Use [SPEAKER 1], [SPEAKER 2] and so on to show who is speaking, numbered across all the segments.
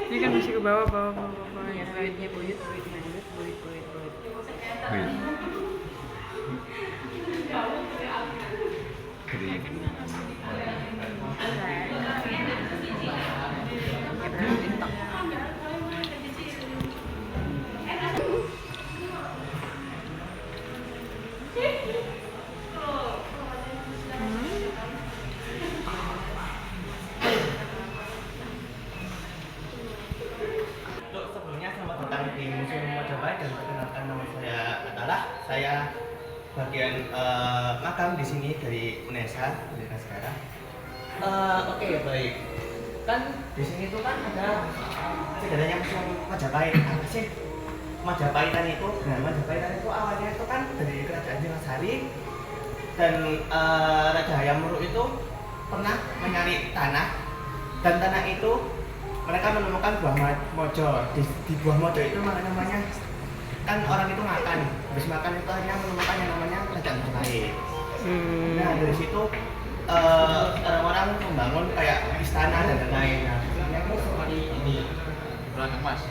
[SPEAKER 1] Ini kan masih ke bawah, bawah. Yang lainnya buyut.
[SPEAKER 2] Wih. Kering.
[SPEAKER 3] Untuk sebelumnya selamat datang di Museum Majapahit dan perkenalkan nama saya adalah saya bagian magang di sini dari UNESA sekarang. Oke, baik. Kan di sini tuh kan ada sebenarnya Museum Majapahit. Apa sih Majapahitan itu? Nah, Majapahitan itu awalnya itu kan dari Kerajaan Singasari dan Raja Hayam Wuruk itu pernah mencari tanah dan tanah itu mereka menemukan buah mojo. Di buah mojo itu namanya kan orang itu makan, habis makan itu akhirnya menemukan yang namanya kerajaan Majapahit. Nah dari situ orang-orang membangun kayak istana dan lain-lain. Nah, itu seperti ini.
[SPEAKER 2] Belakang Mas.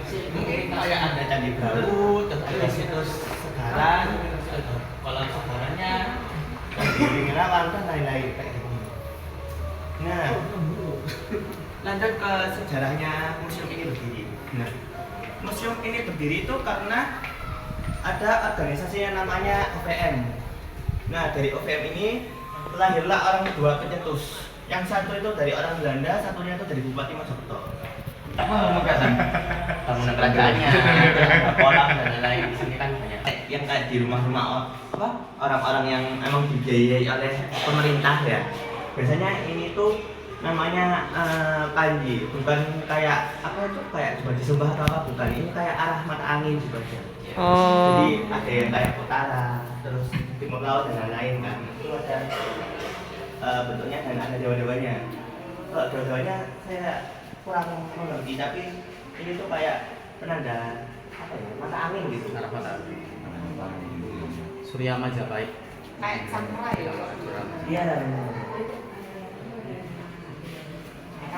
[SPEAKER 3] Mungkin kayak ada candi Brahu, terus ada situs segaran, kolam segarannya, candi Ngrawang dan lain-lain kayak gitu. Nah, lanjut ke sejarahnya museum ini berdiri. Nah, museum ini berdiri itu karena ada organisasi yang namanya OVM. Nah, dari OVM ini lahirlah orang dua pencetus. Yang satu itu dari orang Belanda, satunya itu dari Bupati Mojokerto. Bangunan kerajaannya, kolam dan lain-lain di sini kan banyak. Yang kayak di rumah-rumah orang-orang yang emang dibiayai oleh pemerintah ya. Biasanya ini tuh namanya panji, bukan kayak apa itu kayak cuma disembah atau apa, bukan. Ini kayak arah mata angin juga.
[SPEAKER 1] Oh.
[SPEAKER 3] Jadi ada yang kayak utara, terus timur laut dan lain-lain kan. Itu ada bentuknya dan ada dewa-dewanya. Kalau dewa-dewanya saya kurang mengerti, tapi ini tuh kayak penanda apa ya, mata angin gitu.
[SPEAKER 2] Arah mata. Surya Majapahit.
[SPEAKER 4] Kayak samurai ya.
[SPEAKER 3] Iya.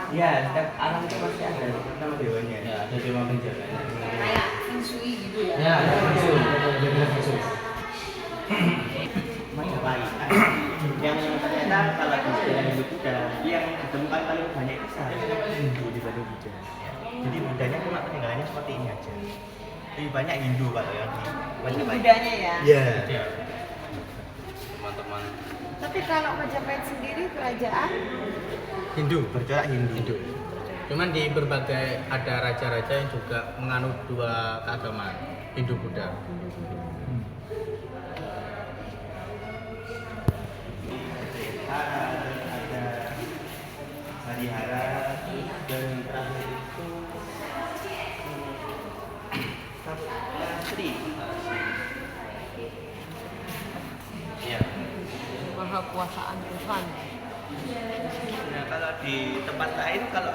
[SPEAKER 3] Iya, setiap arah itu pasti ada nama dewanya.
[SPEAKER 2] Ya, ada dewa penjaganya.
[SPEAKER 4] Kayak feng shui gitu ya.
[SPEAKER 2] Ya, ada musuh. Ada musuh.
[SPEAKER 3] Majapahit. Yang ternyata kalau di sejarah Hindu Buddha yang ditemukan paling banyak itu seharusnya Hindu dibanding Buddha. Jadi Buddhanya cuma peninggalannya seperti ini aja. Lebih banyak Hindu kalau yang di
[SPEAKER 4] Ini
[SPEAKER 3] Majapahit.
[SPEAKER 4] budanya ya.
[SPEAKER 3] Iya.
[SPEAKER 2] Ya. Teman-teman
[SPEAKER 4] Tapi kalau Majapahit sendiri kerajaan
[SPEAKER 3] Hindu, bercorak Hindu.
[SPEAKER 2] cuman di berbagai ada raja-raja yang juga menganut dua keagamaan, Hindu Buddha.
[SPEAKER 3] Ada Harihara dan terakhir itu Sri. Iya.
[SPEAKER 4] maha kuasaan Tuhan.
[SPEAKER 3] Nah kalau di tempat lain kalau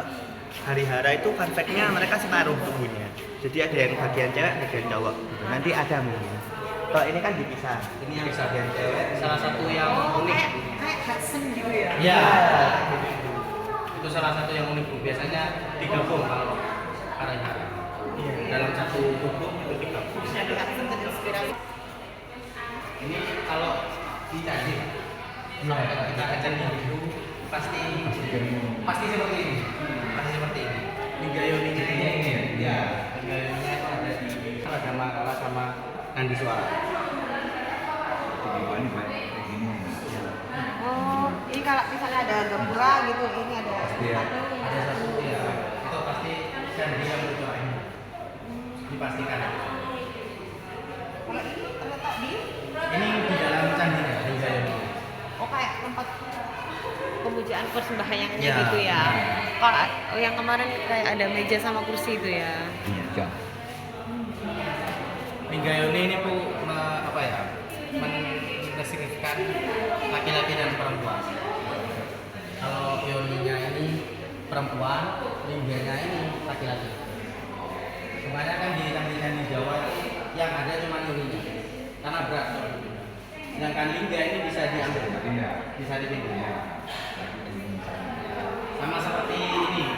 [SPEAKER 3] Harihara itu fun fact-nya mereka separuh tubuhnya. Jadi ada yang bagian cewek, bagian cowok. Gitu. Nanti ada mungkin. Kalau ini kan dipisah. Ini yang bagian cewek.
[SPEAKER 2] Salah satu yang unik.
[SPEAKER 4] Kayak Hudson gitu ya.
[SPEAKER 2] Ya. Itu salah satu yang unik Bu. Biasanya digabung kalau Harihara.
[SPEAKER 3] Iya.
[SPEAKER 2] Dalam satu tubuh itu digabung.
[SPEAKER 4] Dari Hudson terinspirasi.
[SPEAKER 2] Ini kalau di candi, kalau kita ke candi itu pasti seperti ini, pasti seperti ini. Linggayoninya ini ya, linggayoninya itu ada di Raja Mangala sama Nandi Suara.
[SPEAKER 4] Oh, ini kalau misalnya ada gapura gitu, ini ada satu.
[SPEAKER 2] Ada satu ya, itu pasti candi yang bercorak ini, dipastikan.
[SPEAKER 4] Kalau ini terletak di
[SPEAKER 2] Ini di dalam candinya, linggayoni.
[SPEAKER 4] oh kayak tempat pemujaan persembahyangnya
[SPEAKER 2] Ya.
[SPEAKER 4] gitu ya. Kalau yang kemarin kayak ada meja sama kursi itu ya.
[SPEAKER 2] Iya. Linggayoni ini Bu apa ya? Mendeskripsikan laki-laki dan perempuan. Kalau yoninya ini perempuan, lingganya ini laki-laki. Sebenarnya kan di candi-candi Jawa yang ada cuma yoninya, karena berat. Sedangkan lingga ini bisa diambil, bisa dipindah. Sama sama seperti ini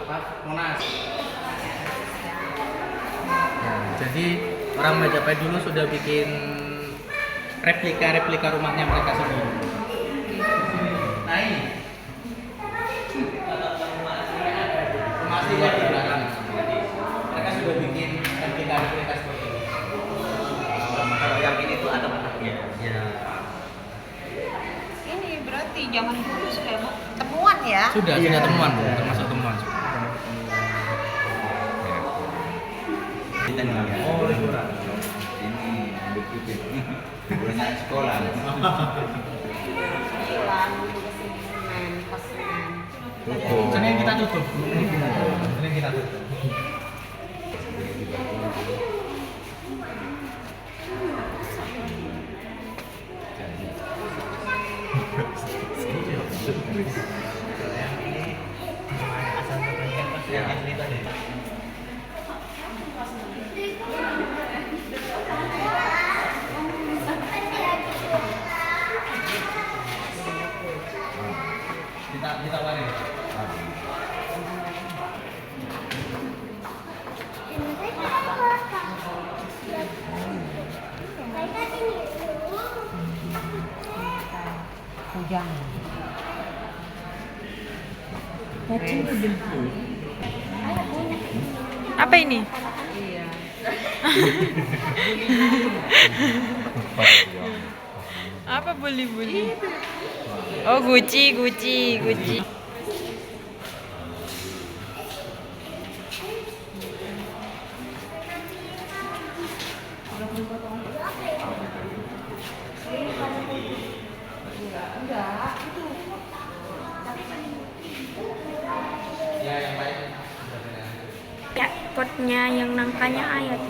[SPEAKER 2] apa Monas. Ya, jadi orang Majapahit dulu sudah bikin replika rumahnya mereka sendiri. Nah ini rumah aslinya di belakang. Mereka sudah bikin replika seperti ini.
[SPEAKER 3] Kalau yang ini tuh ada bentuknya.
[SPEAKER 2] Ya.
[SPEAKER 4] Ini berarti zaman dulu sudah temuan ya?
[SPEAKER 2] Sudah temuan, Bu. Termasuk temuan.
[SPEAKER 3] Kita nih.
[SPEAKER 2] Oh, liburan.
[SPEAKER 5] Ini bukti liburan sekolah.
[SPEAKER 4] Hilang Senin, pas Senin.
[SPEAKER 2] Senin kita tutup. Senin kita tutup.
[SPEAKER 3] Yang ini asal muasalnya pas yang asli tadi.
[SPEAKER 2] Kita warin.
[SPEAKER 4] Hujan.
[SPEAKER 1] Apa ini?
[SPEAKER 4] Iya.
[SPEAKER 1] Apa buli-buli? Oh, Gucci.
[SPEAKER 2] Ya, yang lain.
[SPEAKER 6] Ya, potnya yang nangkanya ayat.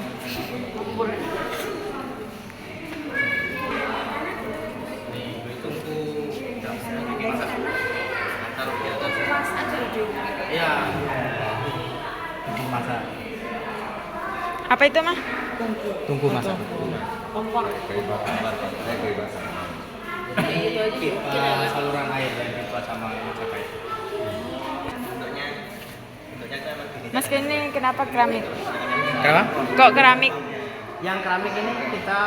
[SPEAKER 2] Taruh di atas. Iya. Tunggu masak.
[SPEAKER 1] Apa itu, Mah?
[SPEAKER 2] Tunggu masak. Ini pipa saluran air dan pipa sama Majapahit.
[SPEAKER 3] Bentuknya tuh emang gini.
[SPEAKER 1] Mas, ini kenapa keramik?
[SPEAKER 2] Kenapa?
[SPEAKER 1] Kok keramik?
[SPEAKER 2] Yang keramik ini kita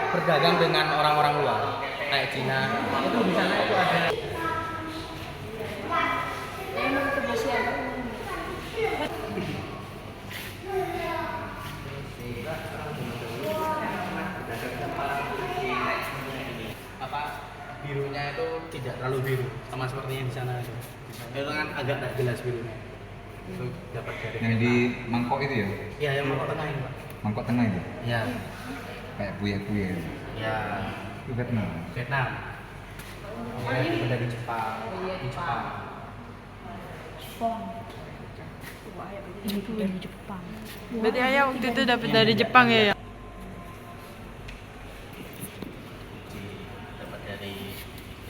[SPEAKER 2] berdagang dengan orang-orang luar kayak Cina. Itu di sana itu ada. Apa birunya itu tidak terlalu biru sama seperti yang di sana itu. Itu kan agak tak jelas birunya. Itu dapat dari
[SPEAKER 5] Yang di mangkok itu ya?
[SPEAKER 2] ya yang mangkok tengah ini, Pak.
[SPEAKER 5] Mangkok tengah itu?
[SPEAKER 2] Ya.
[SPEAKER 5] Kayak buaya-buaya itu.
[SPEAKER 2] Ya.
[SPEAKER 5] Itu Vietnam.
[SPEAKER 2] Vietnam. Ini itu dari Jepang. Di Jepang.
[SPEAKER 6] Itu dari Jepang.
[SPEAKER 1] Berarti ayah waktu itu dapat dari Jepang ya?
[SPEAKER 2] Dapat dari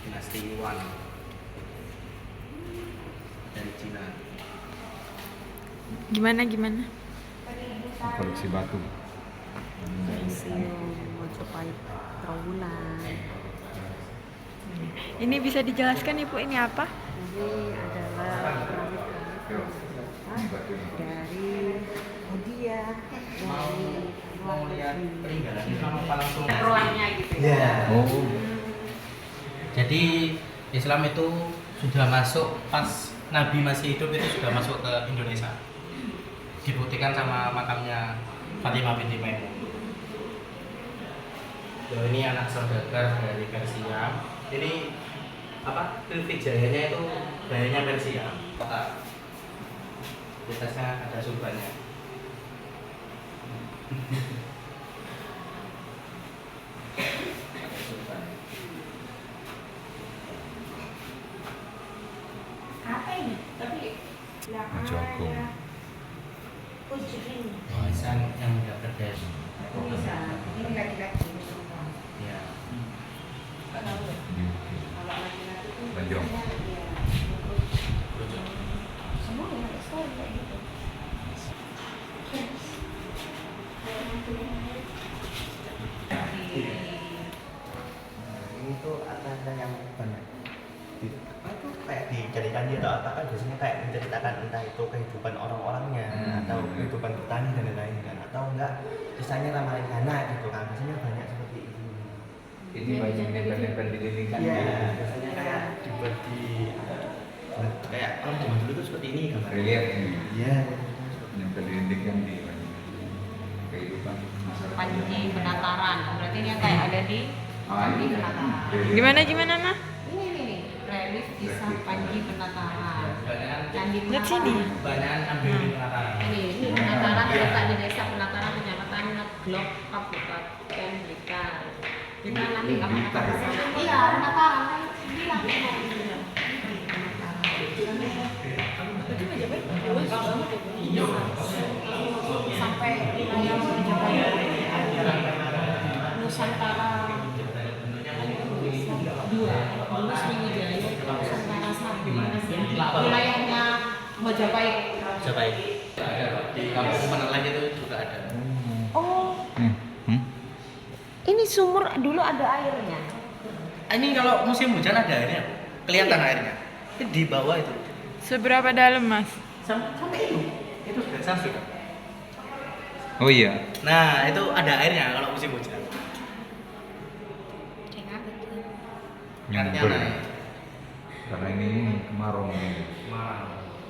[SPEAKER 2] dinasti Yuan dari Cina.
[SPEAKER 1] Gimana?
[SPEAKER 5] Koleksi batu.
[SPEAKER 4] Museum Majapahit Trawulan.
[SPEAKER 1] Ini bisa dijelaskan, Ibu, ini apa?
[SPEAKER 4] Ini adalah keramik dari India,
[SPEAKER 2] Mau lihat peninggalan Islam apa langsung?
[SPEAKER 4] ruangnya gitu ya.
[SPEAKER 2] Ya.
[SPEAKER 5] Oh.
[SPEAKER 2] Jadi Islam itu sudah masuk pas Nabi masih hidup, itu sudah masuk ke Indonesia. Dibuktikan sama makamnya Fatimah binti Maimun. Ini anak saudagar dari Persia. Ini apa? Sriwijayanya itu gayanya Persia. Kota. Di atasnya ada surbannya. Ada surban.
[SPEAKER 6] Apa ini? Tapi
[SPEAKER 5] Jagung.
[SPEAKER 2] Warisan yang tidak berdaya.
[SPEAKER 4] Ini laki-laki.
[SPEAKER 2] Ya.
[SPEAKER 5] Banjong.
[SPEAKER 6] semua yang ada story kayak gitu.
[SPEAKER 3] atau apakah biasanya kayak menceritakan entah itu kehidupan orang-orangnya atau kehidupan petani dan lain-lain kan, atau enggak kisahnya ramah anak gitu kan, biasanya banyak seperti itu.
[SPEAKER 5] Ini banyak nempel-nempel di dinding kan?
[SPEAKER 3] Iya, biasanya kayak dibuat di kayak orang zaman dulu tuh seperti ini gambar.
[SPEAKER 5] Relief ini.
[SPEAKER 3] Iya.
[SPEAKER 5] Nempel di dinding kan di kehidupan masyarakat.
[SPEAKER 4] Panji Penataran. Berarti ini yang kayak ada di Panji Penataran.
[SPEAKER 1] Gimana mah?
[SPEAKER 4] Ini nih, relief kisah Panji Penataran. Candi
[SPEAKER 1] Lihat sini.
[SPEAKER 4] Penataran.
[SPEAKER 2] Banyak ambil di penataran.
[SPEAKER 4] Ini Penataran terletak di Desa Penataran, Kecamatan Ngeblok, Kabupaten Blitar. Kita nanti kapan-kapan ke sana. Iya, Penataran kan bilang sampai wilayah Nusantara 2, dulu Sriwijaya, Nusantara 1, wilayahnya Majapahit.
[SPEAKER 3] Majapahit. Di kampung Penelan itu juga ada.
[SPEAKER 4] Oh,
[SPEAKER 5] Hmm?
[SPEAKER 4] ini sumur dulu ada airnya.
[SPEAKER 3] Ini kalau musim hujan ada airnya, kelihatan airnya. Itu di bawah itu.
[SPEAKER 1] Seberapa dalam, Mas?
[SPEAKER 3] Sampai itu sudah sampai.
[SPEAKER 5] Oh iya.
[SPEAKER 3] Nah, itu ada airnya kalau musim hujan.
[SPEAKER 5] Nyambur. Karena ini kemarau ini.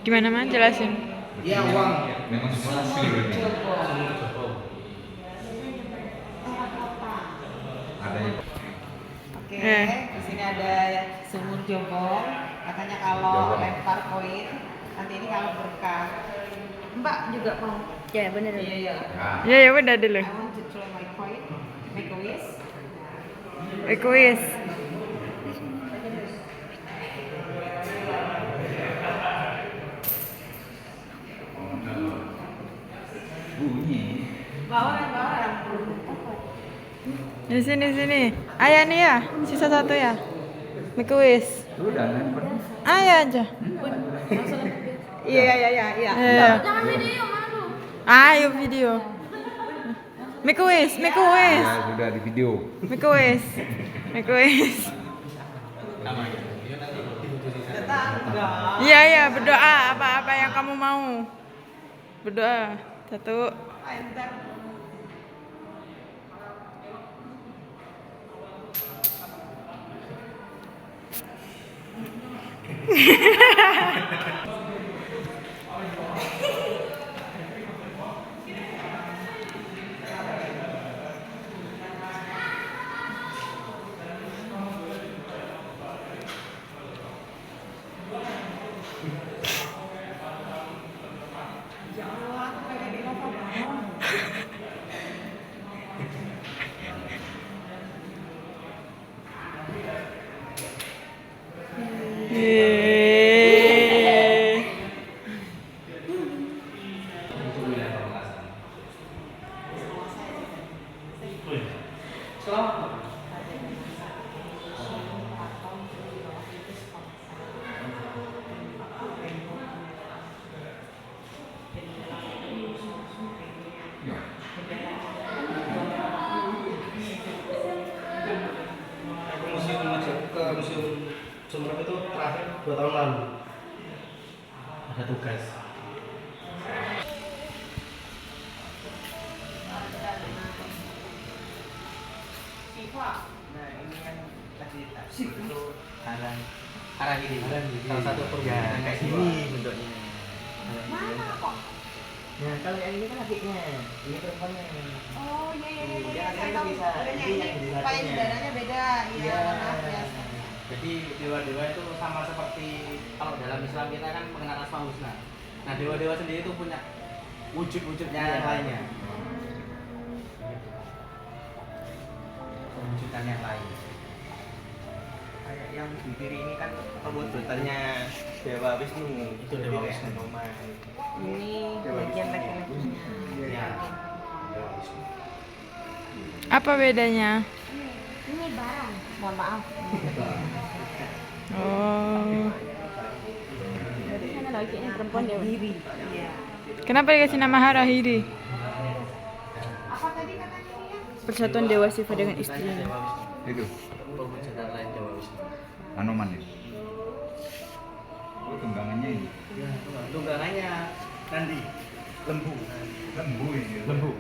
[SPEAKER 1] Gimana, Mas? Jelasin.
[SPEAKER 3] Iya, uang.
[SPEAKER 5] Memang seperti ini. Ada yang
[SPEAKER 4] Oke,
[SPEAKER 1] Eh.
[SPEAKER 4] di sini ada sumur Jobong. Katanya kalau
[SPEAKER 5] Jobong.
[SPEAKER 4] lempar koin, nanti ini kalau berkah. Mbak juga mau?
[SPEAKER 6] Ya bener.
[SPEAKER 4] Iya, iya.
[SPEAKER 1] Ya ya udah dulu.
[SPEAKER 4] I want to throw my coin, make a wish.
[SPEAKER 1] Egois.
[SPEAKER 5] bunyi.
[SPEAKER 4] Bawah.
[SPEAKER 1] Di sini. Ayah nih ya, sisa satu ya. Mikuis.
[SPEAKER 5] Udah nempel.
[SPEAKER 1] Ayah aja.
[SPEAKER 4] Iya.
[SPEAKER 1] Iya. Ayo video. Mikuis.
[SPEAKER 5] Ya sudah di video.
[SPEAKER 1] Mikuis. Iya, berdoa apa yang kamu mau. Berdoa. 1. Yeay.
[SPEAKER 3] Ke museum Sumenep itu terakhir 2 tahun lalu. Ada tugas. Nah, ini kan kasih tafsir itu arah ini. Salah satu perwujudan kayak gini bentuknya.
[SPEAKER 4] Mana kok?
[SPEAKER 3] Nah, kalau yang ini kan adiknya, ini perempuannya.
[SPEAKER 4] Oh iya.
[SPEAKER 3] Dia
[SPEAKER 4] Saya
[SPEAKER 3] kan
[SPEAKER 4] tahu.
[SPEAKER 3] bisa.
[SPEAKER 4] Bedanya
[SPEAKER 3] Ini
[SPEAKER 4] ini
[SPEAKER 3] yang jadi
[SPEAKER 4] paling
[SPEAKER 3] satunya.
[SPEAKER 4] darahnya beda. Iya, maaf ya.
[SPEAKER 2] Jadi dewa-dewa itu sama seperti kalau dalam Islam kita kan mengenal Asmaul Husna. Nah, dewa-dewa sendiri itu punya wujud-wujudnya yang lainnya. Wujudkan yang lain.
[SPEAKER 3] Kayak yang di kiri ini kan perwujudannya Dewa Wisnu.
[SPEAKER 2] Itu Dewa
[SPEAKER 3] Kayak
[SPEAKER 2] Wisnu.
[SPEAKER 3] Hanoman.
[SPEAKER 4] Ini bagian laki-lakinya.
[SPEAKER 3] Iya.
[SPEAKER 1] Apa bedanya?
[SPEAKER 6] Ini barang.
[SPEAKER 4] Mohon maaf.
[SPEAKER 1] Oh.
[SPEAKER 6] Dari sana lagi ini perempuan dia.
[SPEAKER 4] Diri. Iya.
[SPEAKER 1] Kenapa dikasih nama Harahiri?
[SPEAKER 4] Apa tadi katanya ya?
[SPEAKER 6] Persatuan Dewa Siva dengan istrinya.
[SPEAKER 2] Dewa Wisnu.
[SPEAKER 5] Itu
[SPEAKER 2] Perwujudan lain Dewa Wisnu.
[SPEAKER 5] Hanoman ya. tunggangannya ini.
[SPEAKER 3] Ya, tunggangannya nanti lembu.
[SPEAKER 5] Lembu ini.
[SPEAKER 3] Lembu.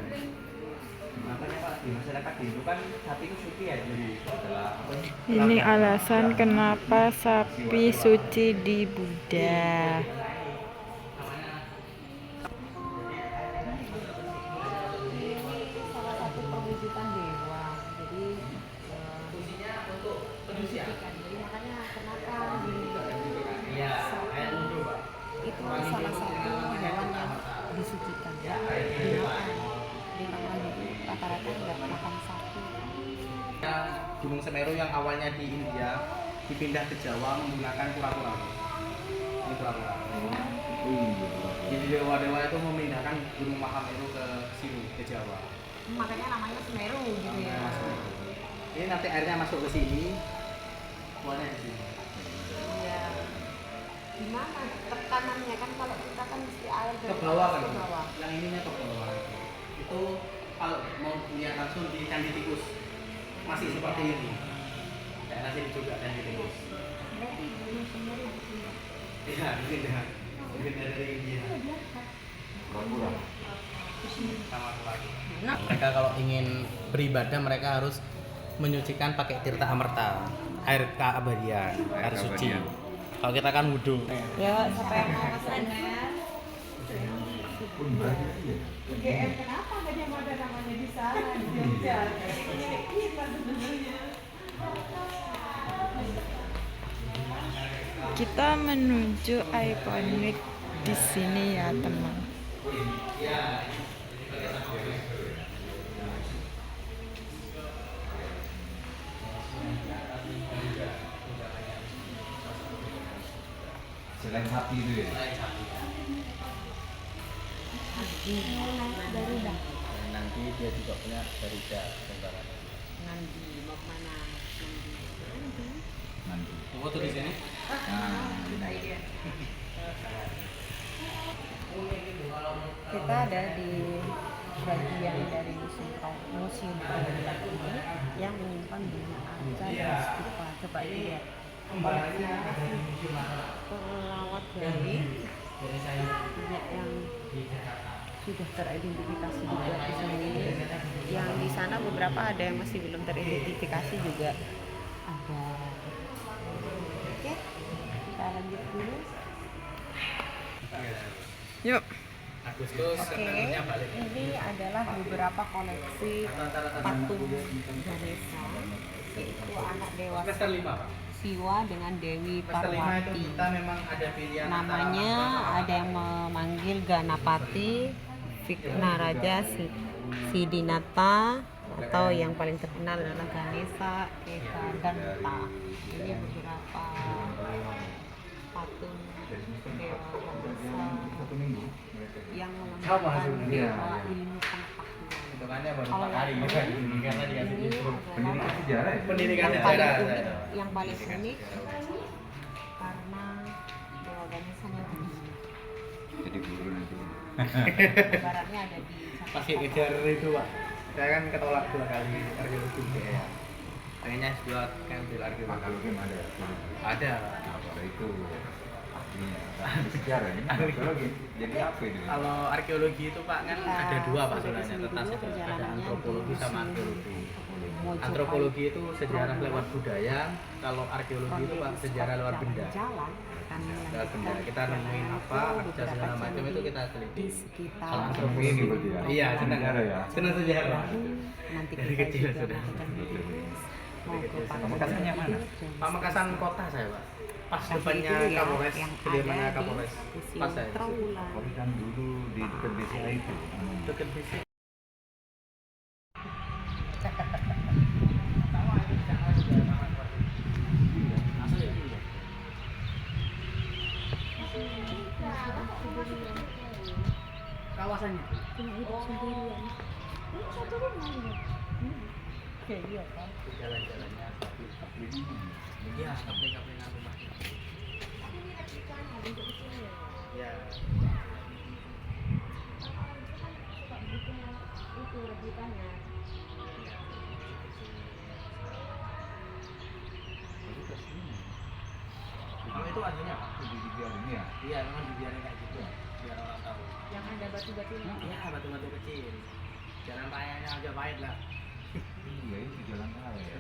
[SPEAKER 3] Makanya Pak, di masyarakat Hindu kan sapi itu suci ya, jadi
[SPEAKER 5] Setelah apa?
[SPEAKER 1] Ini alasan kenapa sapi suci di Buddha.
[SPEAKER 4] Salah satu perwujudan dewa. Jadi disucikan. Jadi makanya kenapa
[SPEAKER 3] Iya, kayak lembu Pak.
[SPEAKER 4] itu salah satu hewan yang disucikan. Dimakan. Di orang itu rata-rata nggak makan sapi.
[SPEAKER 2] Gunung Semeru yang awalnya di India dipindah ke Jawa menggunakan kura-kura. Ini kura-kura. Jadi dewa-dewa itu memindahkan Gunung Mahameru ke sini, ke Jawa.
[SPEAKER 4] Makanya namanya Semeru gitu ya.
[SPEAKER 2] Ini nanti airnya masuk ke sini, buahnya di sini.
[SPEAKER 4] Iya. Gimana tekanannya kan kalau kita kan mesti air
[SPEAKER 2] Ke
[SPEAKER 4] dari
[SPEAKER 2] bawah
[SPEAKER 4] atas
[SPEAKER 2] kan?
[SPEAKER 4] ke bawah.
[SPEAKER 2] Yang ininya ke bawah. Itu kalau mau lihat langsung di Candi Tikus masih seperti ini. Daerah sini juga Candi Tikus.
[SPEAKER 4] Berarti Gunung Semeru dipindah.
[SPEAKER 2] Iya, dipindah dari India.
[SPEAKER 5] Pura-pura.
[SPEAKER 2] Sama lagi. Mereka kalau ingin beribadah mereka harus menyucikan pakai tirta amerta, air keabadian, air suci.
[SPEAKER 5] keabadian.
[SPEAKER 2] Kalau kita kan wudhu.
[SPEAKER 4] Ya, siapa yang mau pesan ya?
[SPEAKER 5] Pun banyak ya.
[SPEAKER 4] UGM kenapa nggak dia ada namanya di sana di Jogja? Milik kita sebenarnya.
[SPEAKER 1] Kita menuju ikonik di sini ya, teman.
[SPEAKER 5] Selain sapi itu ya.
[SPEAKER 4] Garuda.
[SPEAKER 2] Nanti dia juga punya Garuda.
[SPEAKER 4] Nandi mau mana?
[SPEAKER 5] Nanti.
[SPEAKER 2] Foto di sini.
[SPEAKER 5] Nah, ini.
[SPEAKER 4] Kita ada di bagian dari museum Pramuka ini yang menyimpan banyak arca dan stupa. Coba lihat. Pelawat Bali banyak yang sudah teridentifikasi juga di sini. Yang di sana beberapa ada yang masih belum teridentifikasi juga ada. Oke, kita lanjut dulu.
[SPEAKER 1] Yuk.
[SPEAKER 2] Agustus
[SPEAKER 4] Oke,
[SPEAKER 2] Septembernya balik.
[SPEAKER 4] ini adalah beberapa koleksi patung Ganesha, yaitu anak dewa
[SPEAKER 2] Semester 5, Pak.
[SPEAKER 4] Siwa dengan Dewi
[SPEAKER 2] Semester 5 itu
[SPEAKER 4] Parwati.
[SPEAKER 2] kita memang ada pilihan
[SPEAKER 4] Namanya ada yang memanggil Ganapati, Vignaraja, Siddhinata, atau yang paling terkenal adalah Ganesha, Eka, Ganta. Ini beberapa patung dewa Ganesha
[SPEAKER 5] Satu minggu mereka.
[SPEAKER 4] yang
[SPEAKER 2] Sama
[SPEAKER 4] melambangkan
[SPEAKER 2] sebenarnya.
[SPEAKER 4] dewa ilmu pengetahuan.
[SPEAKER 2] hitungannya baru
[SPEAKER 4] Kalau
[SPEAKER 2] 4 hari
[SPEAKER 4] yang
[SPEAKER 2] karena dikasih
[SPEAKER 4] ini
[SPEAKER 2] disuruh
[SPEAKER 5] Pendidikan sejarah ya.
[SPEAKER 2] pendidikan
[SPEAKER 4] yang paling
[SPEAKER 2] sejarah.
[SPEAKER 4] unik, yang paling unik karena dewa Ganesha-nya begini.
[SPEAKER 5] Jadi guru nanti.
[SPEAKER 4] Baratnya ada di
[SPEAKER 2] Pas kejar itu Pak, saya kan ketolak 2 kali arkeologi ya. Pengennya S2 kan ambil arkeologi.
[SPEAKER 5] Arkeologi ada.
[SPEAKER 2] Ada.
[SPEAKER 5] Apa itu? Ini sejarah ini. Arkeologi. Jadi apa itu?
[SPEAKER 2] Kalau arkeologi itu Pak kan
[SPEAKER 4] Kita
[SPEAKER 2] ada 2 Pak
[SPEAKER 4] sudah
[SPEAKER 2] sebenarnya,
[SPEAKER 4] kesini
[SPEAKER 2] tentang
[SPEAKER 4] dulu
[SPEAKER 2] ada
[SPEAKER 4] perjalanannya
[SPEAKER 2] antropologi
[SPEAKER 4] di
[SPEAKER 2] sama
[SPEAKER 4] Museum
[SPEAKER 2] arkeologi.
[SPEAKER 4] Mojopahit.
[SPEAKER 2] Antropologi itu sejarah lewat budaya, kalau arkeologi itu Pak sejarah lewat benda.
[SPEAKER 4] Jalan, kami
[SPEAKER 2] Lewat benda kita nemuin apa, arca segala macam itu kita teliti.
[SPEAKER 4] di sekitar
[SPEAKER 2] Kalau antropologi
[SPEAKER 5] Ini berarti ya?
[SPEAKER 2] iya senang
[SPEAKER 5] Sejarah ya?
[SPEAKER 2] senang sejarah.
[SPEAKER 4] nanti
[SPEAKER 2] Dari
[SPEAKER 4] kita
[SPEAKER 2] kecil
[SPEAKER 4] juga
[SPEAKER 2] sudah.
[SPEAKER 4] akan mau ke
[SPEAKER 5] Pamekasannya mana?
[SPEAKER 2] Pamekasan kota saya Pak, pas
[SPEAKER 4] Tapi
[SPEAKER 2] depannya
[SPEAKER 4] itu ya,
[SPEAKER 2] Kapolres,
[SPEAKER 4] yang
[SPEAKER 2] kediamannya
[SPEAKER 4] ada di
[SPEAKER 2] Kapolres,
[SPEAKER 4] Museum
[SPEAKER 2] pas saya
[SPEAKER 4] Trawulan.
[SPEAKER 5] Tapi kan dulu di dekat desa itu.
[SPEAKER 2] deket visi. Kawasannya.
[SPEAKER 4] Cuma hidup sendirian. Ini satu rumah ini. Kayak iya kan?
[SPEAKER 2] Jalan-jalannya iya kapling-kaplingan rumahnya. Ya.
[SPEAKER 4] Itu rebutannya.
[SPEAKER 2] Kalau itu itu artinya Pak.
[SPEAKER 5] Itu dibiarin ya.
[SPEAKER 2] Iya, memang dibiarin kayak gitu biar orang tahu.
[SPEAKER 6] Yang ada batu-batunya.
[SPEAKER 2] Iya, batu-batu kecil. Jalan rayanya aja pahit lah.
[SPEAKER 5] Iya itu jalan raya.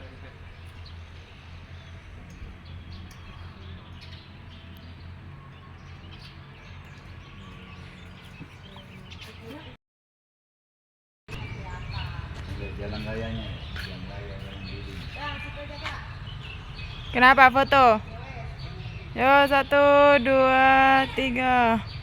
[SPEAKER 5] Lihat jalan rayanya, jalan raya yang dulu.
[SPEAKER 1] Kenapa foto? Yo, 1, 2, 3.